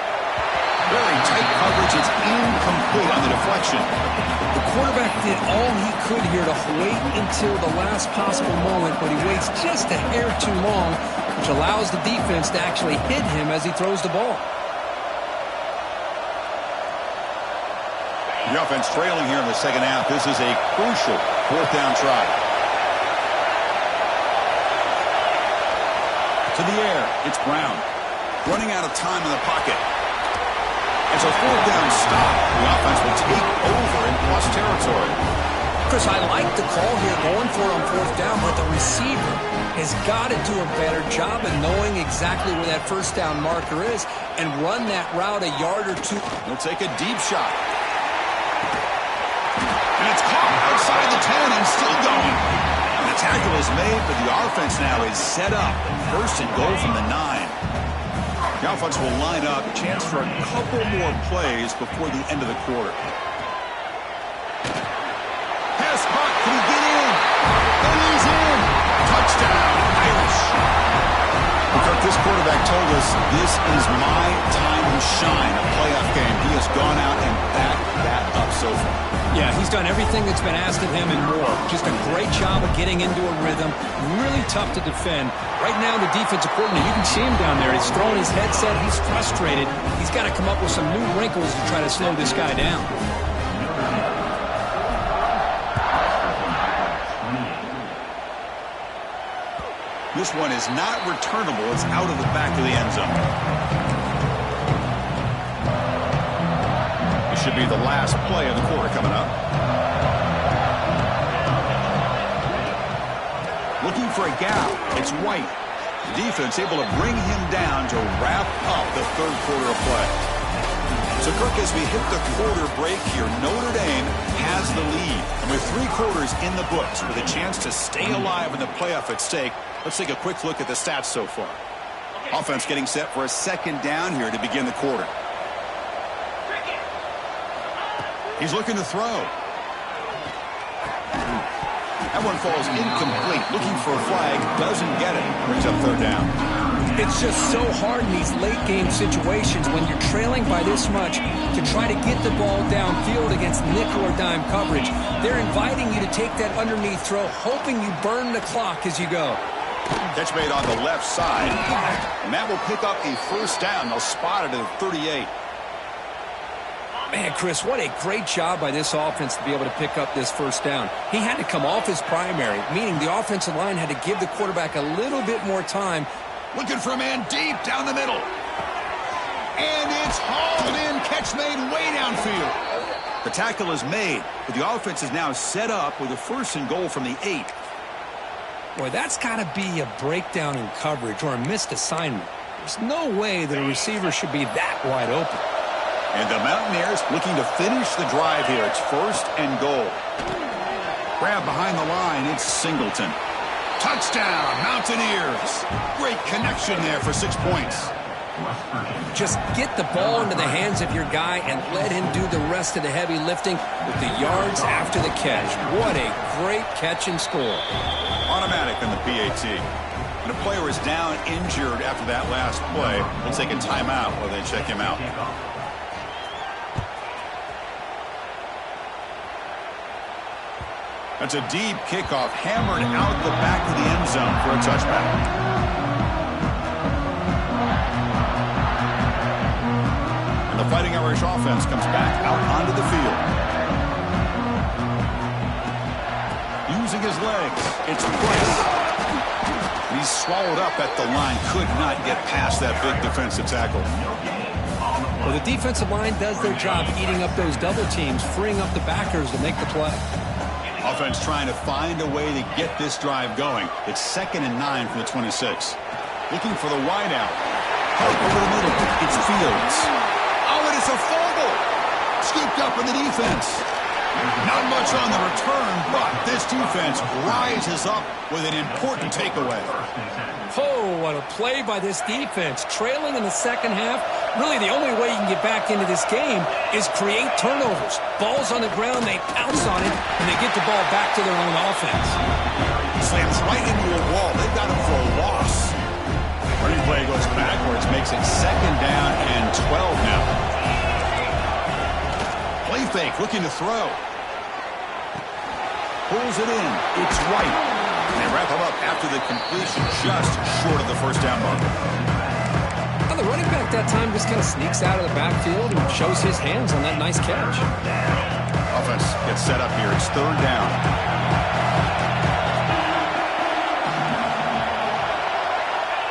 Very tight coverage. It's incomplete on the deflection. The quarterback did all he could here to wait until the last possible moment, but he waits just a hair too long, which allows the defense to actually hit him as he throws the ball. The offense trailing here in the second half. This is a crucial fourth down try. To the air, it's Brown. Running out of time in the pocket. It's a fourth down stop. The offense will take over in plus territory. Chris, I like the call here going for it on fourth down, but the receiver has got to do a better job of knowing exactly where that first down marker is and run that route a yard or two. He'll take a deep shot. And it's caught outside the 10 and still going. And the tackle is made, but the offense now is set up. First and goal from the 9. The offense will line up. Chance for a couple more plays before the end of the quarter. Pass caught. Can he get in? And he's in. Touchdown, Irish. Kirk, this quarterback told us this is my time to shine, a playoff game. He has gone out and backed that up so far. Yeah, he's done everything that's been asked of him and more. Just a great job of getting into a rhythm. Really tough to defend. Right now, the defensive coordinator, you can see him down there. He's throwing his headset. He's frustrated. He's got to come up with some new wrinkles to try to slow this guy down. This one is not returnable. It's out of the back of the end zone. This should be the last play of the quarter coming up. Looking for a gap. It's White. The defense able to bring him down to wrap up the third quarter of play. So, Kirk, as we hit the quarter break here, Notre Dame has the lead. And with 3 quarters in the books with a chance to stay alive in the playoff at stake, let's take a quick look at the stats so far. Offense getting set for a second down here to begin the quarter. He's looking to throw. That one falls incomplete. Looking for a flag. Doesn't get it. Brings up third down. It's just so hard in these late-game situations when you're trailing by this much to try to get the ball downfield against nickel or dime coverage. They're inviting you to take that underneath throw, hoping you burn the clock as you go. Catch made on the left side. And that will pick up a first down. They'll spot it at 38. Man, Chris, what a great job by this offense to be able to pick up this first down. He had to come off his primary, meaning the offensive line had to give the quarterback a little bit more time. Looking for a man deep down the middle. And it's hauled in. Catch made way downfield. The tackle is made, but the offense is now set up with a first and goal from the 8. Boy, that's got to be a breakdown in coverage or a missed assignment. There's no way that a receiver should be that wide open. And the Mountaineers looking to finish the drive here. It's first and goal. Grab behind the line. It's Singleton. Touchdown, Mountaineers. Great connection there for 6 points. Just get the ball into the hands of your guy and let him do the rest of the heavy lifting with the yards after the catch. What a great catch and score. Automatic on the PAT. And a player is down injured after that last play. We'll take a timeout while they check him out. That's a deep kickoff, hammered out the back of the end zone for a touchback. And the Fighting Irish offense comes back out onto the field. Using his legs, it's Price. He's swallowed up at the line, could not get past that big defensive tackle. Well, the defensive line does their job eating up those double teams, freeing up the backers to make the play. Offense trying to find a way to get this drive going. It's 2nd and 9 from the 26. Looking for the wideout. Help over the middle. It's Fields. Oh, and it's a fumble. Scooped up in the defense. Not much on the return, but this defense rises up with an important takeaway. Oh, what a play by this defense. Trailing in the second half. Really, the only way you can get back into this game is create turnovers. Ball's on the ground, they pounce on it, and they get the ball back to their own offense. Slams right into a wall. They've got him for a loss. Running play goes backwards, makes it 2nd down and 12 now. Play fake, looking to throw. Pulls it in. It's White. And they wrap him up after the completion, just short of the first down marker. Well, the running back that time just kind of sneaks out of the backfield and shows his hands on that nice catch. Offense gets set up here. It's 3rd down.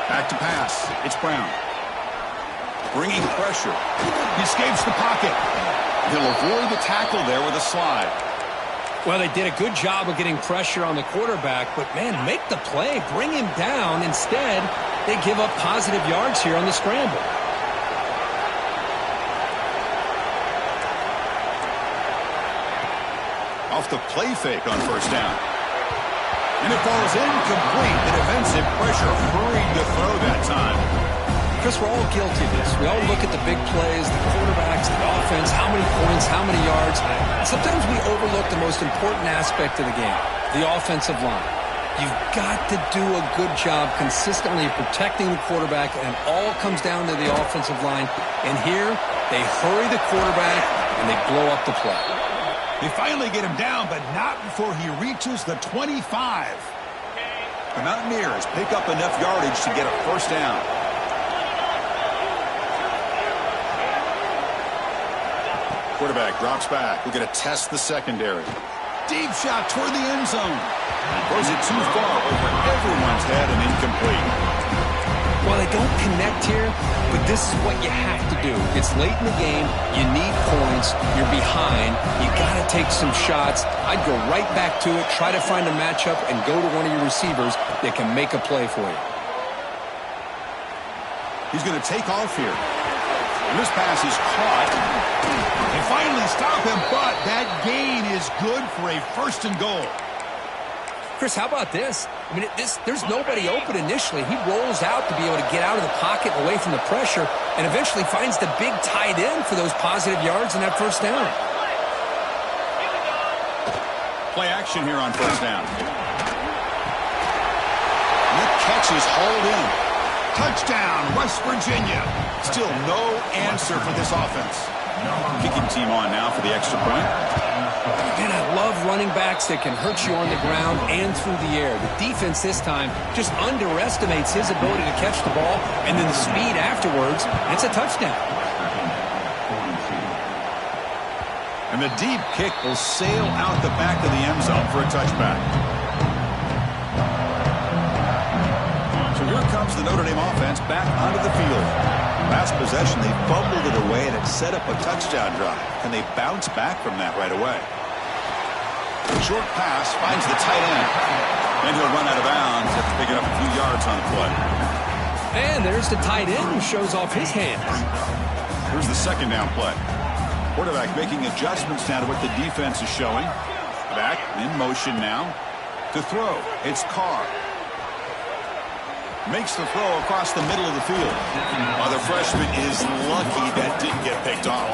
Back to pass. It's Brown. Bringing pressure. He escapes the pocket. He'll avoid the tackle there with a slide. Well, they did a good job of getting pressure on the quarterback, but, man, make the play. Bring him down. Instead, they give up positive yards here on the scramble. Off the play fake on first down. And it falls incomplete. The defensive pressure hurried to throw that time. Chris, we're all guilty of this. We all look at the big plays, the quarterbacks, the offense, how many points, how many yards. Sometimes we overlook the most important aspect of the game, the offensive line. You've got to do a good job consistently protecting the quarterback, and it all comes down to the offensive line. And here, they hurry the quarterback, and they blow up the play. They finally get him down, but not before he reaches the 25. The Mountaineers pick up enough yardage to get a first down. Quarterback drops back. We're going to test the secondary. Deep shot toward the end zone. Throws it too far over everyone's head and incomplete. Well, they don't connect here, but this is what you have to do. It's late in the game. You need points. You're behind. You got to take some shots. I'd go right back to it, try to find a matchup, and go to one of your receivers that can make a play for you. He's going to take off here. And this pass is caught. They finally stop him, but that gain is good for a first and goal. Chris, how about this? I mean, there's nobody open initially. He rolls out to be able to get out of the pocket away from the pressure and eventually finds the big tight end for those positive yards and that first down. Play action here on first down. And that catch is hauled in. Touchdown, West Virginia. Still no answer for this offense. Kicking team on now for the extra point. Man, I love running backs that can hurt you on the ground and through the air. The defense this time just underestimates his ability to catch the ball, and then the speed afterwards, it's a touchdown. And the deep kick will sail out the back of the end zone for a touchback. So here comes the Notre Dame offense back onto the field. Last possession, they fumbled it away, and it set up a touchdown drive. And they bounce back from that right away. Short pass finds the tight end. Then he'll run out of bounds after picking up a few yards on the play. And there's the tight end who shows off his hands. Here's the second down play. Quarterback making adjustments now to what the defense is showing. Back in motion now. To throw, it's Carr. Makes the throw across the middle of the field. The freshman is lucky that didn't get picked off.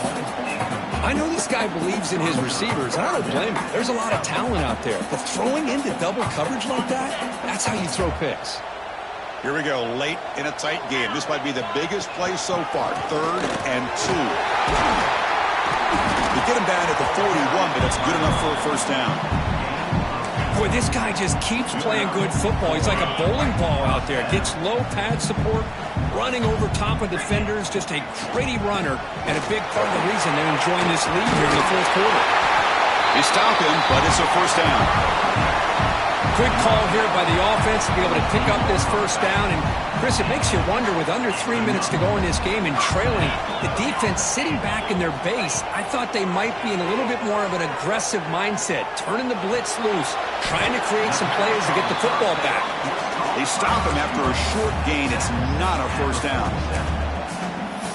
I know this guy believes in his receivers, and I don't blame him. There's a lot of talent out there. But throwing into double coverage like that, that's how you throw picks. Here we go, late in a tight game. This might be the biggest play so far. 3rd and 2. They get him down at the 41, but it's good enough for a first down. Boy, this guy just keeps playing good football. He's like a bowling ball out there. Gets low pad support, running over top of defenders. Just a gritty runner, and a big part of the reason they're enjoying this lead here in the fourth quarter. They stop him, but it's a first down. Good call here by the offense to be able to pick up this first down. And, Chris, it makes you wonder, with under 3 minutes to go in this game and trailing, the defense sitting back in their base, I thought they might be in a little bit more of an aggressive mindset, turning the blitz loose, trying to create some plays to get the football back. They stop him after a short gain. It's not a first down.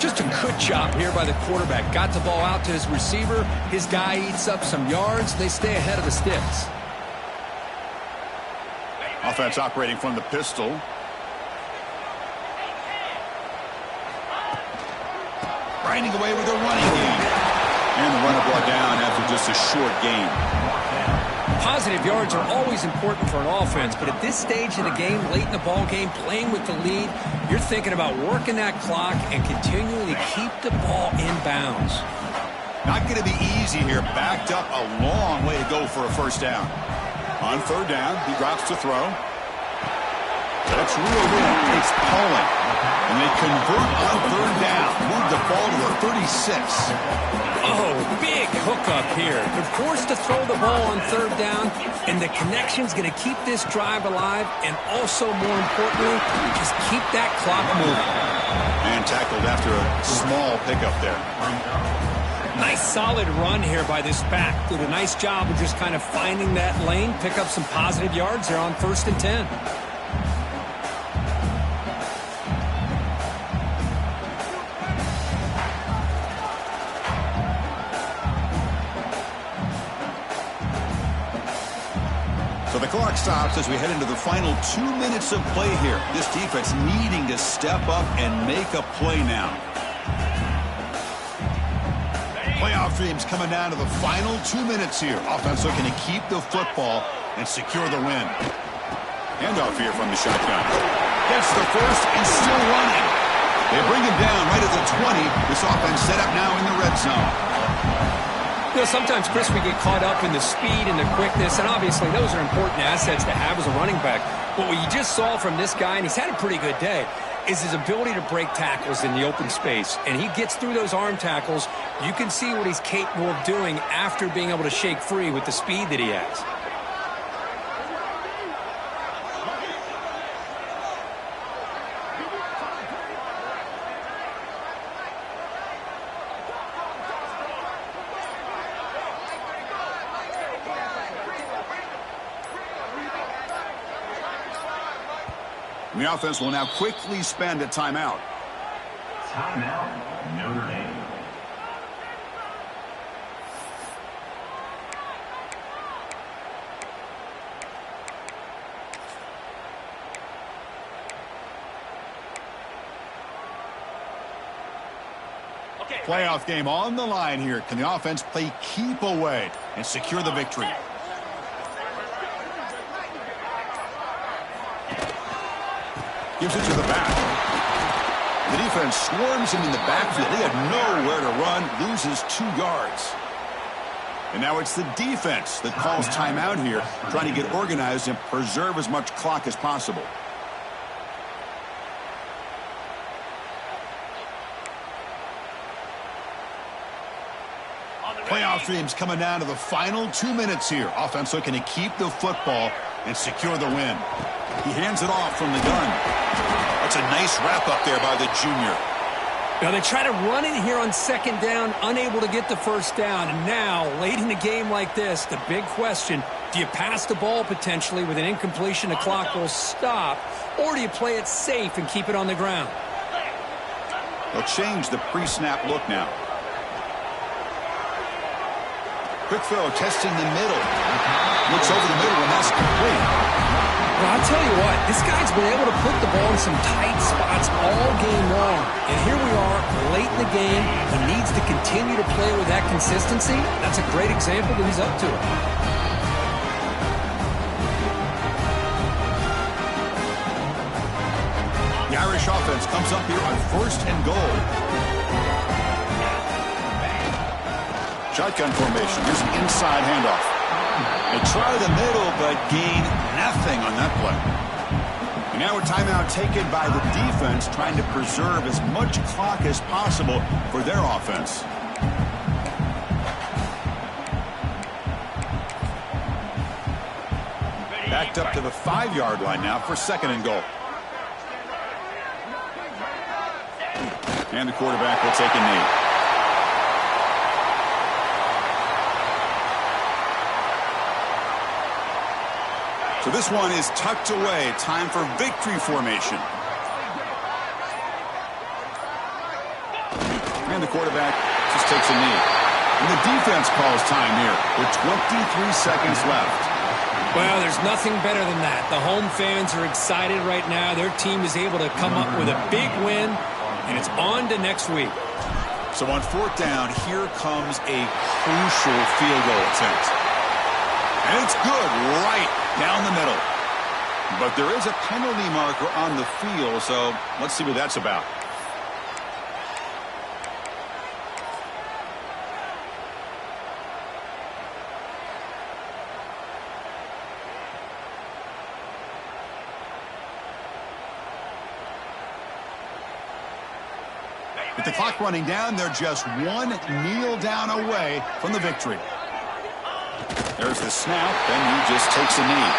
Just a good job here by the quarterback. Got the ball out to his receiver. His guy eats up some yards. They stay ahead of the sticks. Offense operating from the pistol. Grinding away with a running game. And the runner brought down after just a short gain. Positive yards are always important for an offense, but at this stage of the game, late in the ball game, playing with the lead, you're thinking about working that clock and continuing to keep the ball in bounds. Not going to be easy here. Backed up a long way to go for a first down. On 3rd down, he drops to throw. That's reeled in. It's Poland. And they convert on 3rd down. Move the ball to the 36. Oh, big hookup here. They're forced to throw the ball on 3rd down, and the connection's going to keep this drive alive, and also, more importantly, just keep that clock moving. And tackled after a small pickup there. Nice solid run here by this back. Did a nice job of just kind of finding that lane, pick up some positive yards there on 1st and 10. So the clock stops as we head into the final 2 minutes of play here. This defense needing to step up and make a play now. Playoff dreams coming down to the final 2 minutes here. Offense looking to keep the football and secure the win. Handoff here from the shotgun. Gets the first and still running. They bring him down right at the 20. This offense set up now in the red zone. You know, sometimes, Chris, we get caught up in the speed and the quickness, and obviously those are important assets to have as a running back. But what you just saw from this guy, and he's had a pretty good day, is his ability to break tackles in the open space. And he gets through those arm tackles. You can see what he's capable of doing after being able to shake free with the speed that he has. The offense will now quickly spend a timeout. Timeout, Notre Dame. Playoff game on the line here. Can the offense play keep away and secure the victory? Gives it to the back. The defense swarms him in the backfield. He had nowhere to run, loses 2 yards. And now it's the defense that calls timeout here, trying to get organized and preserve as much clock as possible. Playoff dreams coming down to the final 2 minutes here. Offense looking to keep the football and secure the win. He hands it off from the gun. That's a nice wrap-up there by the junior. Now they try to run it here on 2nd down, unable to get the 1st down. And now, late in a game like this, the big question, do you pass the ball potentially with an incompletion, the clock will stop, or do you play it safe and keep it on the ground? They'll change the pre-snap look now. Quick throw, testing the middle. Looks over the middle, and that's complete. Well, I'll tell you what, this guy's been able to put the ball in some tight spots all game long. And here we are, late in the game. He needs to continue to play with that consistency. That's a great example that he's up to it. The Irish offense comes up here on 1st and goal. Shotgun formation. Here's an inside handoff. They try the middle, but gain nothing on that play. And now a timeout taken by the defense, trying to preserve as much clock as possible for their offense. Backed up to the 5-yard line now for 2nd and goal. And the quarterback will take a knee. So this one is tucked away. Time for victory formation. And the quarterback just takes a knee. And the defense calls time here with 23 seconds left. Well, there's nothing better than that. The home fans are excited right now. Their team is able to come up with a big win, and it's on to next week. So on 4th down, here comes a crucial field goal attempt. And it's good right down the middle. But there is a penalty marker on the field, so let's see what that's about. With the clock running down, they're just one kneel down away from the victory. There's the snap, and he just takes a knee.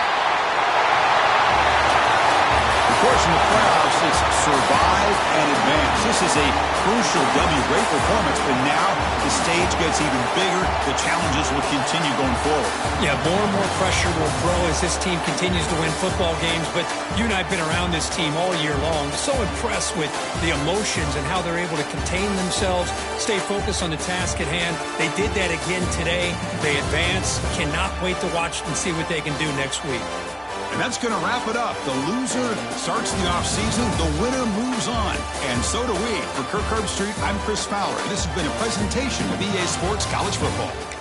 Before in the playoffs, it's survive and advance. This is a crucial W. Great performance, but now the stage gets even bigger. The challenges will continue going forward. Yeah, more and more pressure will grow as this team continues to win football games. But you and I have been around this team all year long. So impressed with the emotions and how they're able to contain themselves, stay focused on the task at hand. They did that again today. They advance. Cannot wait to watch and see what they can do next week. And that's going to wrap it up. The loser starts the offseason. The winner moves on. And so do we. For Kirk Herbstreit, I'm Chris Fowler. This has been a presentation of EA Sports College Football.